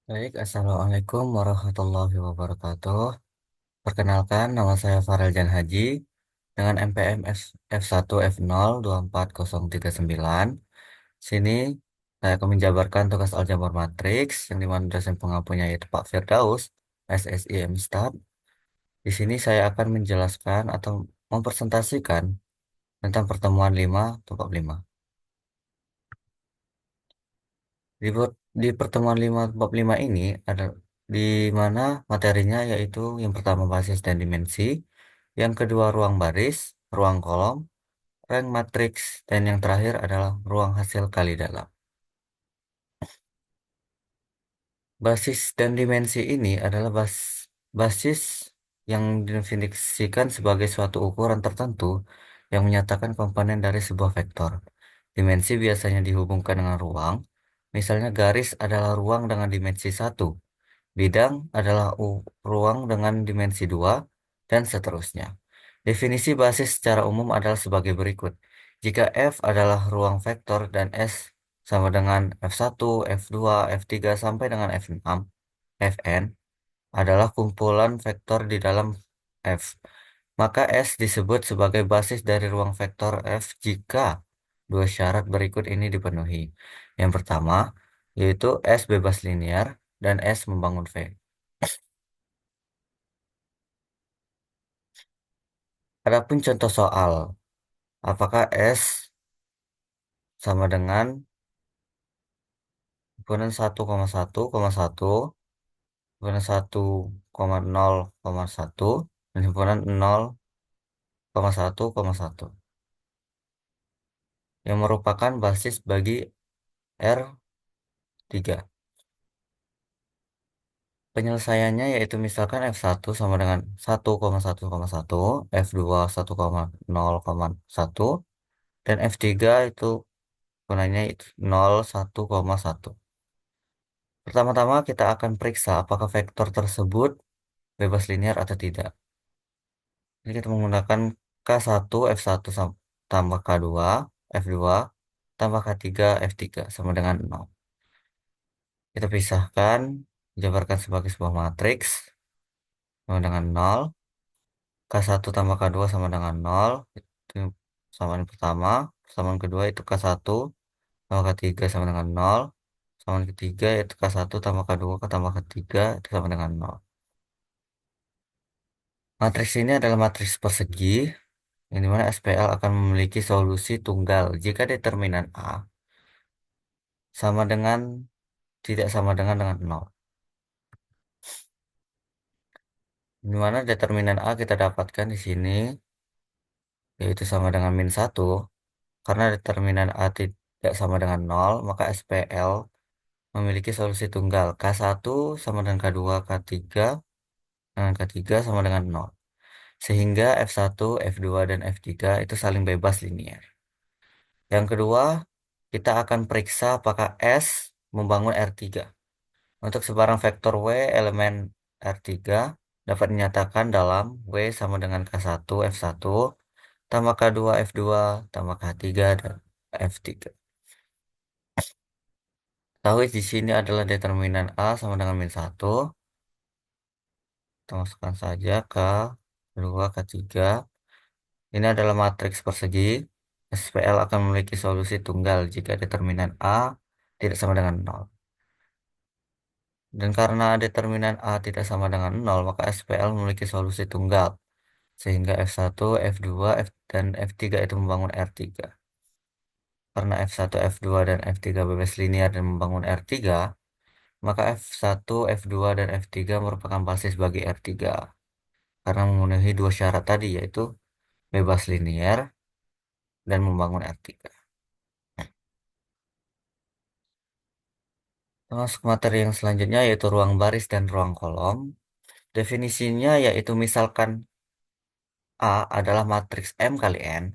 Baik, Assalamualaikum warahmatullahi wabarakatuh. Perkenalkan, nama saya Farel Jan Haji dengan NPM F1 F0 24039. Sini saya akan menjabarkan tugas aljabar matriks yang dimana dosen pengampunya yaitu Pak Firdaus, SSI MStat. Di sini saya akan menjelaskan atau mempresentasikan tentang pertemuan 5 bab 5. Di pertemuan 5 bab 5 ini ada di mana materinya yaitu yang pertama basis dan dimensi, yang kedua ruang baris, ruang kolom, rank matriks, dan yang terakhir adalah ruang hasil kali dalam. Basis dan dimensi ini adalah basis yang didefinisikan sebagai suatu ukuran tertentu yang menyatakan komponen dari sebuah vektor. Dimensi biasanya dihubungkan dengan ruang, misalnya garis adalah ruang dengan dimensi 1. Bidang adalah ruang dengan dimensi 2, dan seterusnya. Definisi basis secara umum adalah sebagai berikut. Jika F adalah ruang vektor dan S sama dengan F1, F2, F3 sampai dengan F6, Fn adalah kumpulan vektor di dalam F. Maka S disebut sebagai basis dari ruang vektor F jika dua syarat berikut ini dipenuhi. Yang pertama, yaitu S bebas linear dan S membangun V. Adapun contoh soal, apakah S sama dengan himpunan 1,1,1, himpunan 1,0,1, dan himpunan 0,1,1, yang merupakan basis bagi R3. Penyelesaiannya yaitu misalkan F1 sama dengan 1,1,1, F2 1,0,1, dan F3 itu gunanya itu 0,1,1. Pertama-tama kita akan periksa apakah vektor tersebut bebas linear atau tidak. Jadi kita menggunakan K1 F1 tambah K2 F2 tambah K3 F3 sama dengan 0. Kita pisahkan, jabarkan sebagai sebuah matriks sama dengan 0. K1 tambah K2 sama dengan 0. Itu persamaan pertama. Persamaan kedua itu K1 tambah K3 sama dengan 0. Persamaan ketiga yaitu K1 tambah K2 tambah K3 itu sama dengan 0. Matriks ini adalah matriks persegi yang dimana SPL akan memiliki solusi tunggal jika determinan A sama dengan tidak sama dengan 0. Dimana determinan A kita dapatkan di sini yaitu sama dengan -1. Karena determinan A tidak sama dengan 0, maka SPL memiliki solusi tunggal K1 sama dengan K2, K3 dengan K3 sama dengan 0. Sehingga F1, F2, dan F3 itu saling bebas linear. Yang kedua, kita akan periksa apakah S membangun R3. Untuk sebarang vektor W elemen R3 dapat dinyatakan dalam W sama dengan K1 F1 tambah K2 F2 tambah K3 dan F3. Tahu di sini adalah determinan A sama dengan -1. Kita masukkan saja K2 K3. Ini adalah matriks persegi. SPL akan memiliki solusi tunggal jika determinan A tidak sama dengan 0. Dan karena determinan A tidak sama dengan 0, maka SPL memiliki solusi tunggal. Sehingga F1, F2, dan F3 itu membangun R3. Karena F1, F2, dan F3 bebas linear dan membangun R3, maka F1, F2, dan F3 merupakan basis bagi R3. Karena memenuhi dua syarat tadi, yaitu bebas linear dan membangun R3. Masuk materi yang selanjutnya yaitu ruang baris dan ruang kolom. Definisinya yaitu misalkan A adalah matriks M kali N,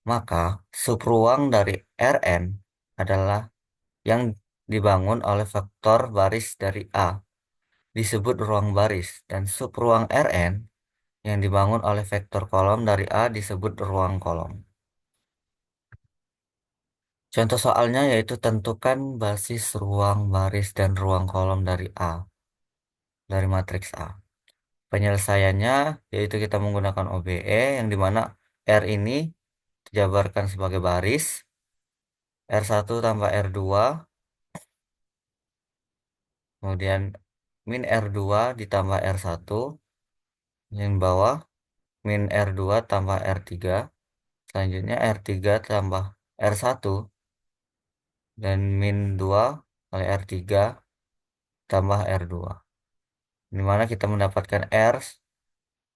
maka subruang dari Rn adalah yang dibangun oleh vektor baris dari A disebut ruang baris, dan subruang Rn yang dibangun oleh vektor kolom dari A disebut ruang kolom. Contoh soalnya yaitu tentukan basis ruang baris dan ruang kolom dari A, dari matriks A. Penyelesaiannya yaitu kita menggunakan OBE yang dimana R ini dijabarkan sebagai baris, R1 tambah R2, kemudian min R2 ditambah R1, yang bawah min R2 tambah R3, selanjutnya R3 tambah R1, dan min 2 kali R3 tambah R2. Di mana kita mendapatkan R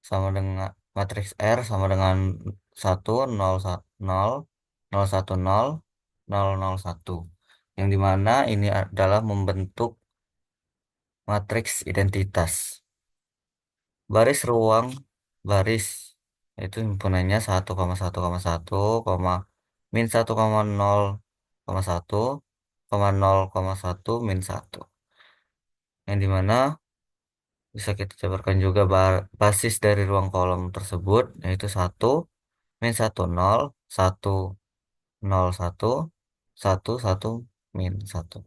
sama dengan matriks R sama dengan 1 0 0 0 1 0 0 0 1. Yang dimana ini adalah membentuk matriks identitas. Baris ruang baris itu himpunannya 1,1,1, min 1,0,1, 0,1 min 1. Yang dimana bisa kita jabarkan juga basis dari ruang kolom tersebut yaitu 1 min 1 0 1 0 1 1 1 min 1.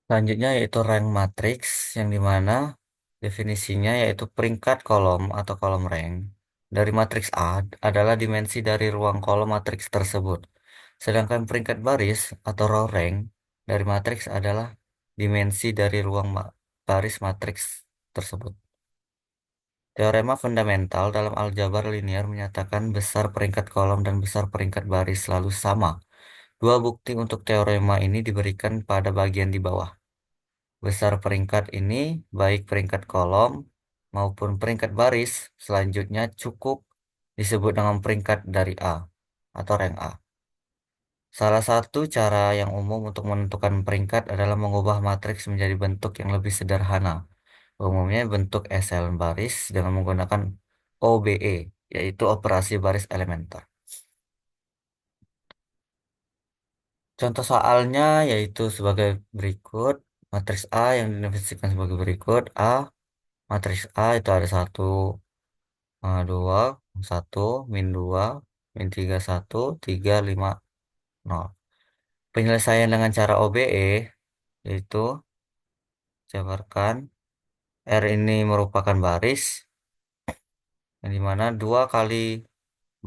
Selanjutnya yaitu rank matrix yang dimana definisinya yaitu peringkat kolom atau kolom rank dari matriks A adalah dimensi dari ruang kolom matriks tersebut. Sedangkan peringkat baris atau row rank dari matriks adalah dimensi dari ruang baris matriks tersebut. Teorema fundamental dalam aljabar linear menyatakan besar peringkat kolom dan besar peringkat baris selalu sama. Dua bukti untuk teorema ini diberikan pada bagian di bawah. Besar peringkat ini, baik peringkat kolom maupun peringkat baris, selanjutnya cukup disebut dengan peringkat dari A atau rank A. Salah satu cara yang umum untuk menentukan peringkat adalah mengubah matriks menjadi bentuk yang lebih sederhana. Umumnya bentuk echelon baris dengan menggunakan OBE, yaitu operasi baris elementer. Contoh soalnya yaitu sebagai berikut. Matriks A yang didefinisikan sebagai berikut. Matriks A itu ada 2, 1, min 2, min 3, 1, 3, 5, 0. Penyelesaian dengan cara OBE yaitu jabarkan R ini merupakan baris yang dimana 2 kali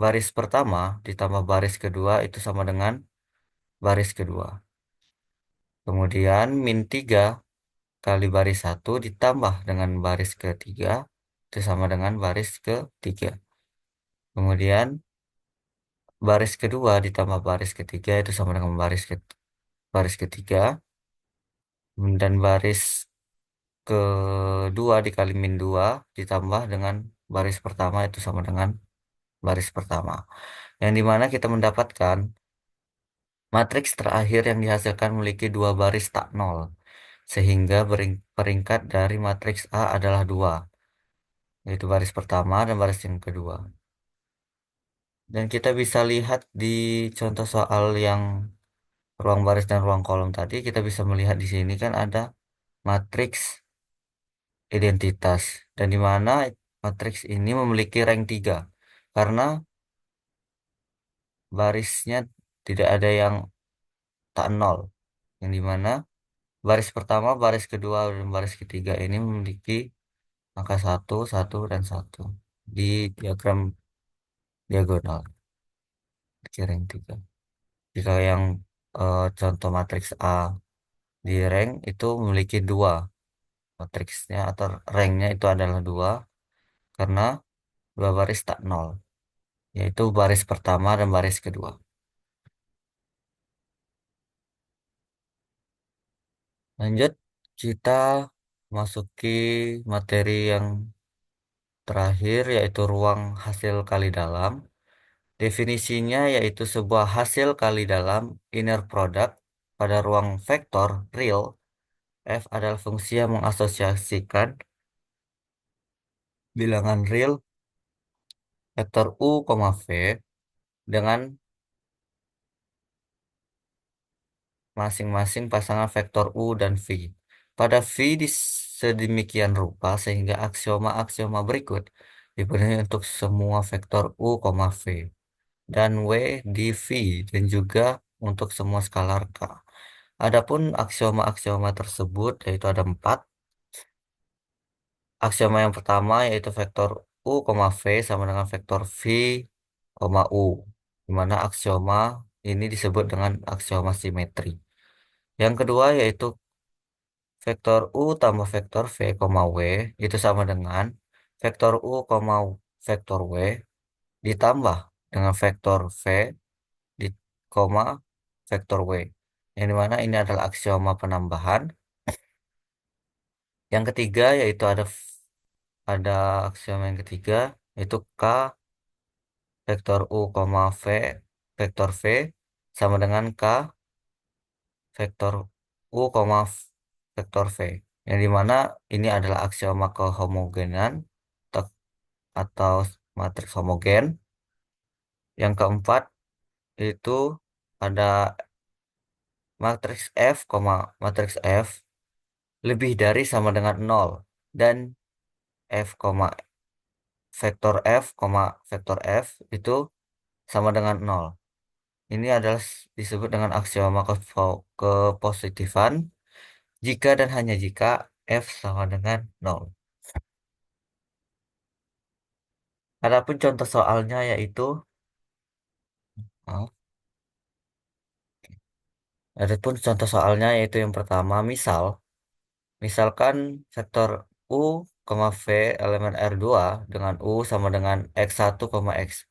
baris pertama ditambah baris kedua itu sama dengan baris kedua. Kemudian min 3 kali baris satu ditambah dengan baris ketiga itu sama dengan baris ketiga. Kemudian baris kedua ditambah baris ketiga itu sama dengan baris ketiga. Dan baris kedua dikali min 2 ditambah dengan baris pertama itu sama dengan baris pertama. Yang dimana kita mendapatkan matriks terakhir yang dihasilkan memiliki dua baris tak nol. Sehingga peringkat dari matriks A adalah 2, yaitu baris pertama dan baris yang kedua. Dan kita bisa lihat di contoh soal yang ruang baris dan ruang kolom tadi, kita bisa melihat di sini kan ada matriks identitas. Dan di mana matriks ini memiliki rank 3. Karena barisnya tidak ada yang tak nol. Yang di mana baris pertama, baris kedua, dan baris ketiga ini memiliki angka 1, 1, dan 1 di diagram diagonal di rank 3. Jika yang contoh matriks A di rank itu memiliki 2 matriksnya atau ranknya itu adalah 2 karena 2 baris tak nol, yaitu baris pertama dan baris kedua. Lanjut, kita masuki materi yang terakhir yaitu ruang hasil kali dalam. Definisinya yaitu sebuah hasil kali dalam inner product pada ruang vektor real. F adalah fungsi yang mengasosiasikan bilangan real vektor U, V dengan masing-masing pasangan vektor U dan V. Pada V sedemikian rupa sehingga aksioma-aksioma berikut dipenuhi untuk semua vektor U, V. Dan W di V, dan juga untuk semua skalar K. Adapun aksioma-aksioma tersebut yaitu ada 4. Aksioma yang pertama yaitu vektor U, V sama dengan vektor V, U. Di mana aksioma ini disebut dengan aksioma simetri. Yang kedua yaitu vektor U tambah vektor V, W itu sama dengan vektor U, vektor W ditambah dengan vektor V di koma vektor W. Yang dimana ini adalah aksioma penambahan. Yang ketiga yaitu ada aksioma yang ketiga yaitu K vektor U, V vektor V sama dengan K vektor U, vektor V. Yang dimana ini adalah aksioma kehomogenan atau atau matriks homogen. Yang keempat itu ada matriks F, matriks F lebih dari sama dengan nol, dan F, vektor F itu sama dengan nol. Ini adalah disebut dengan aksioma kepositifan jika dan hanya jika F sama dengan nol. Adapun contoh soalnya yaitu maaf, adapun contoh soalnya yaitu yang pertama, misalkan vektor U, V elemen R2 dengan U sama dengan X1, X,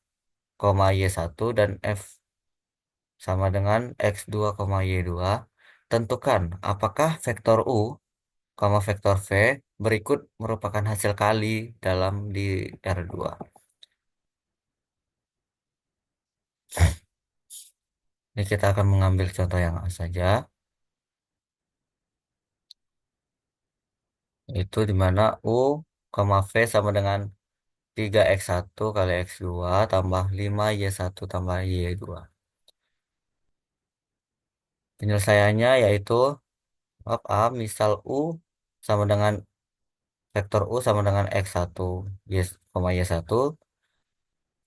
Y1 dan F sama dengan X2, Y2. Tentukan apakah vektor U, vektor V berikut merupakan hasil kali dalam di R2. Ini kita akan mengambil contoh yang A saja, itu di mana U, V sama dengan 3X1 kali X2 tambah 5Y1 tambah Y2. Penyelesaiannya yaitu misal U sama dengan vektor U sama dengan X1 Y, Y1,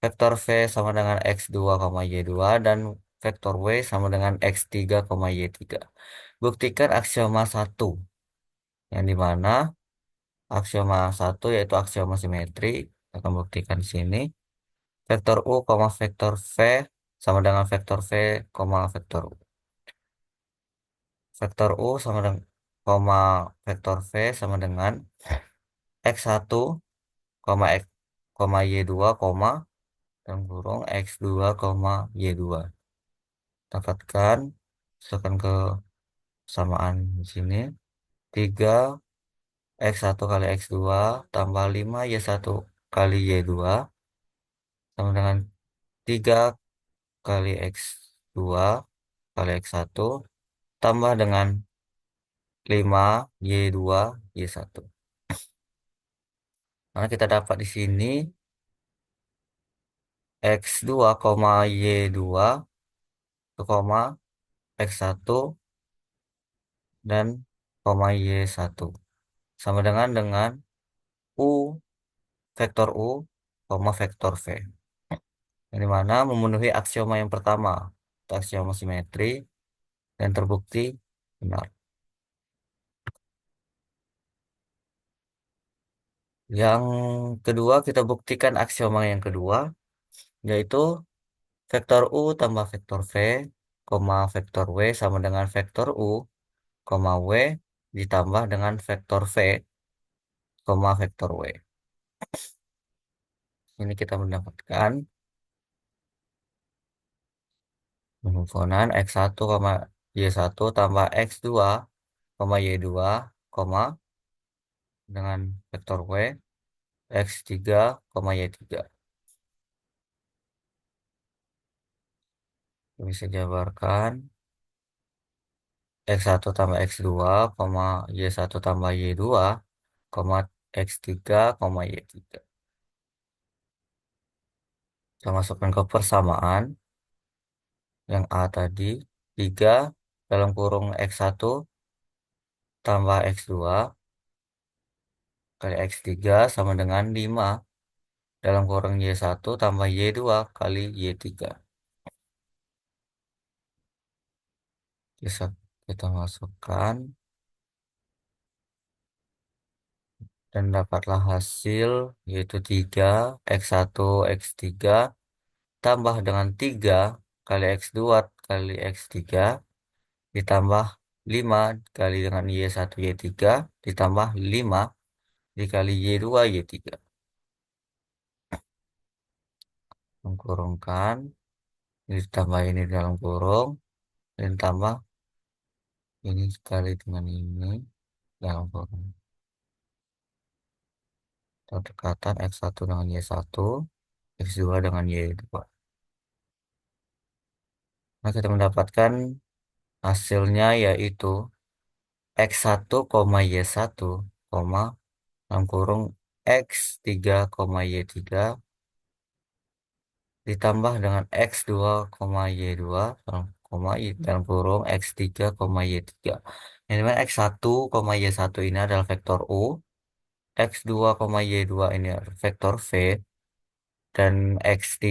vektor V sama dengan X2, Y2, dan vektor W sama dengan X3, Y3. Buktikan aksioma satu, yang dimana aksioma satu yaitu aksioma simetri. Akan buktikan di sini. Vektor U, vektor V sama dengan vektor V, vektor U. Vektor U sama dengan, vektor V sama dengan X1, X, Y2, dan kurung X2, Y2. Dapatkan, masukkan ke samaan di sini. 3X1 kali X2 tambah 5Y1 kali Y2 sama dengan 3 kali X2 kali X1 tambah dengan 5Y2 Y1. Nah, kita dapat di sini X2, Y2 itu X1 dan Y1 sama dengan U, vektor U, vektor V. Yang mana memenuhi aksioma yang pertama, atau aksioma simetri, dan terbukti benar. Yang kedua, kita buktikan aksioma yang kedua, yaitu vektor U tambah vektor V, vektor W sama dengan vektor U, W ditambah dengan vektor V, vektor W. Ini kita mendapatkan penghimpunan X1, Y1 tambah X2, Y2, dengan vektor W, X3, Y3. Bisa jabarkan X1 tambah X2, Y1 tambah Y2, X3, Y3. Kita masukkan ke persamaan yang A tadi. 3 dalam kurung X1 tambah X2 kali X3 sama dengan 5 dalam kurung Y1 tambah Y2 kali Y3. Bisa kita masukkan dan dapatlah hasil yaitu 3 X1 X3 tambah dengan 3 kali X2 kali X3 ditambah 5 kali dengan Y1 Y3 ditambah 5 dikali Y2 Y3. Mengkurungkan, ini ditambah ini dalam kurung, dan tambah ini sekali dengan ini dalam kurung. Pendekatan X1 dengan Y1, X2 dengan Y2. Nah, kita mendapatkan hasilnya yaitu X1, Y1, dalam kurung X3, Y3 ditambah dengan X2, Y2 dalam kurung X3, Y3. Yang dimana X1, Y1 ini adalah vektor U, X2, Y2 ini adalah vektor V, dan X3,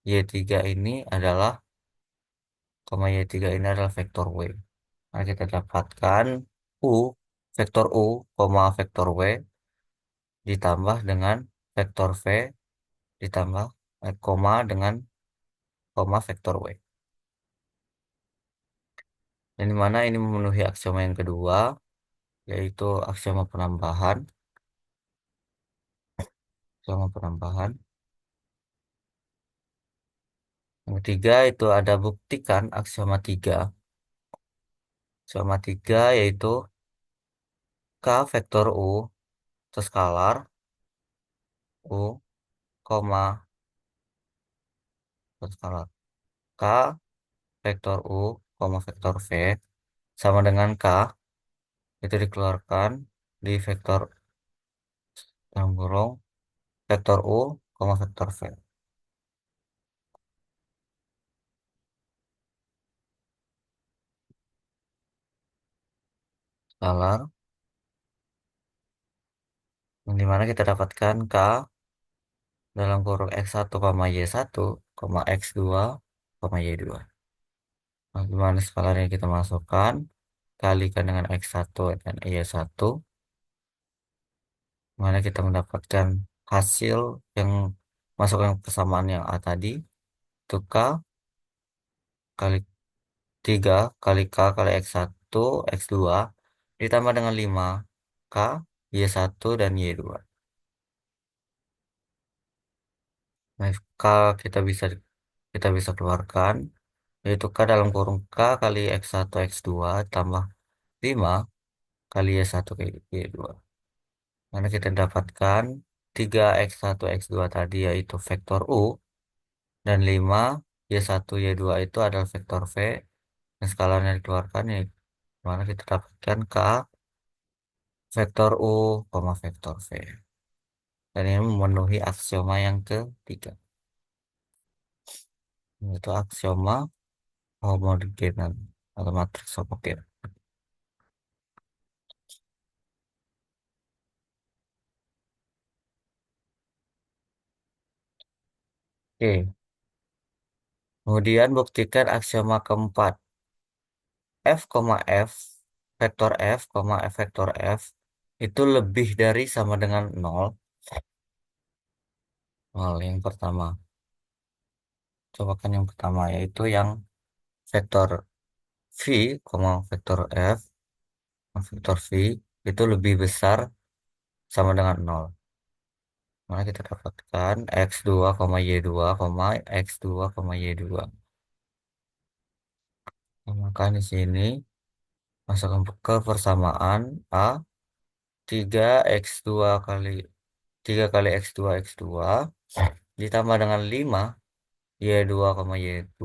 Y3 ini adalah, Y3 ini adalah vektor W. Nah, kita dapatkan U, vektor U, vektor W ditambah dengan vektor V ditambah dengan vektor W. Yang dimana ini memenuhi aksioma yang kedua, yaitu aksioma penambahan. Aksioma penambahan. Yang ketiga itu ada buktikan aksioma 3. Aksioma 3 yaitu K vektor U itu skalar U, itu skalar K vektor U, vektor V sama dengan K itu dikeluarkan di vektor dalam kurung vektor U, vektor V. Skalar yang dimana kita dapatkan K dalam kurung X1, Y1, X2, Y2. Nah, gimana skalarnya kita masukkan, kalikan dengan X1 dan Y1, mana kita mendapatkan hasil yang masukkan persamaan yang A tadi, itu K kali 3 kali K kali X1, X2, ditambah dengan 5 K, Y1, dan Y2. Nah, K kita bisa keluarkan, yaitu K dalam kurung K kali X1, X2, tambah 5 kali Y1 kali Y2. Mana kita dapatkan 3 X1 X2 tadi yaitu vektor U, dan 5 Y1 Y2 itu adalah vektor V. Dan skalanya dikeluarkan ya, mana kita dapatkan K vektor U, vektor V. Dan ini memenuhi aksioma yang ketiga, yaitu aksioma homogenan atau matriks homogen. Oke, kemudian buktikan aksioma keempat. F, F, vektor F, F vektor F itu lebih dari sama dengan 0. Yang pertama. Cobakan yang pertama yaitu yang vektor V, vektor F, vektor V itu lebih besar sama dengan 0. Maka kita dapatkan X2, Y2, X2, Y2. Nah, maka di sini masukkan ke persamaan A 3 X2 kali 3 kali X2 X2 ditambah dengan 5 Y2, Y2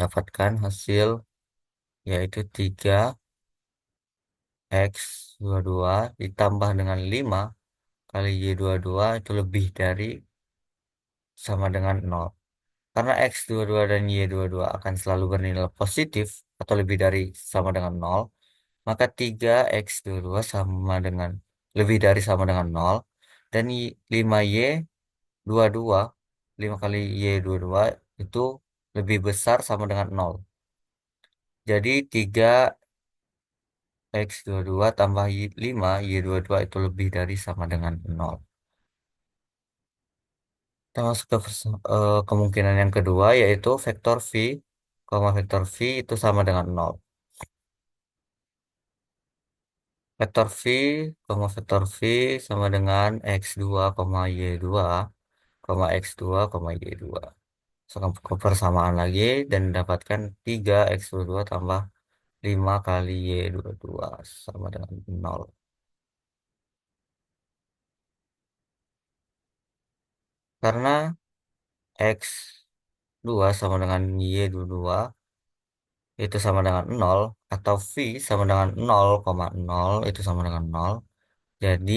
dapatkan hasil yaitu 3 X22 ditambah dengan 5 kali Y22 itu lebih dari sama dengan 0. Karena X22 dan Y22 akan selalu bernilai positif atau lebih dari sama dengan 0, maka 3X22 sama dengan lebih dari sama dengan 0, Dan 5Y 22, 5 kali Y 22 itu lebih besar sama dengan nol. Jadi 3X 22 tambah 5 Y 22 itu lebih dari sama dengan nol. Kita masuk ke kemungkinan yang kedua, yaitu vektor V, vektor V itu sama dengan nol. Vektor V, vektor V sama dengan X2, Y2, X2, Y2. Persamaan lagi dan mendapatkan 3X 22 tambah 5 kali Y 22 sama dengan nol. Karena X2 sama dengan Y 22 itu sama dengan nol, atau V sama dengan 0,0 itu sama dengan nol. Jadi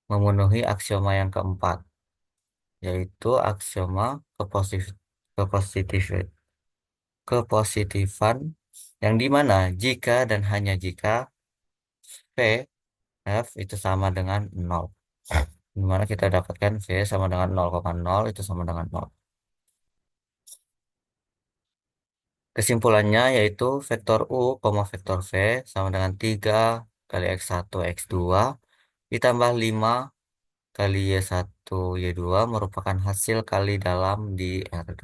memenuhi aksioma yang keempat, yaitu aksioma kepositif, kepositif, kepositifan, yang dimana jika dan hanya jika V F itu sama dengan nol. Dimana kita dapatkan V sama dengan 0,0 itu sama dengan nol. Kesimpulannya yaitu vektor U, vektor V sama dengan 3 kali X1, X2 ditambah 5 kali Y1, Y2 merupakan hasil kali dalam di R2.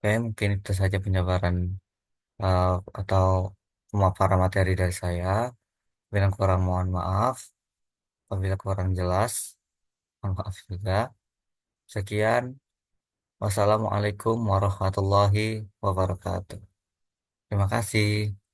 Oke, mungkin itu saja penjabaran eh, atau pemaparan materi dari saya. Bila kurang mohon maaf. Apabila kurang jelas, mohon maaf juga. Sekian. Wassalamualaikum warahmatullahi wabarakatuh. Terima kasih.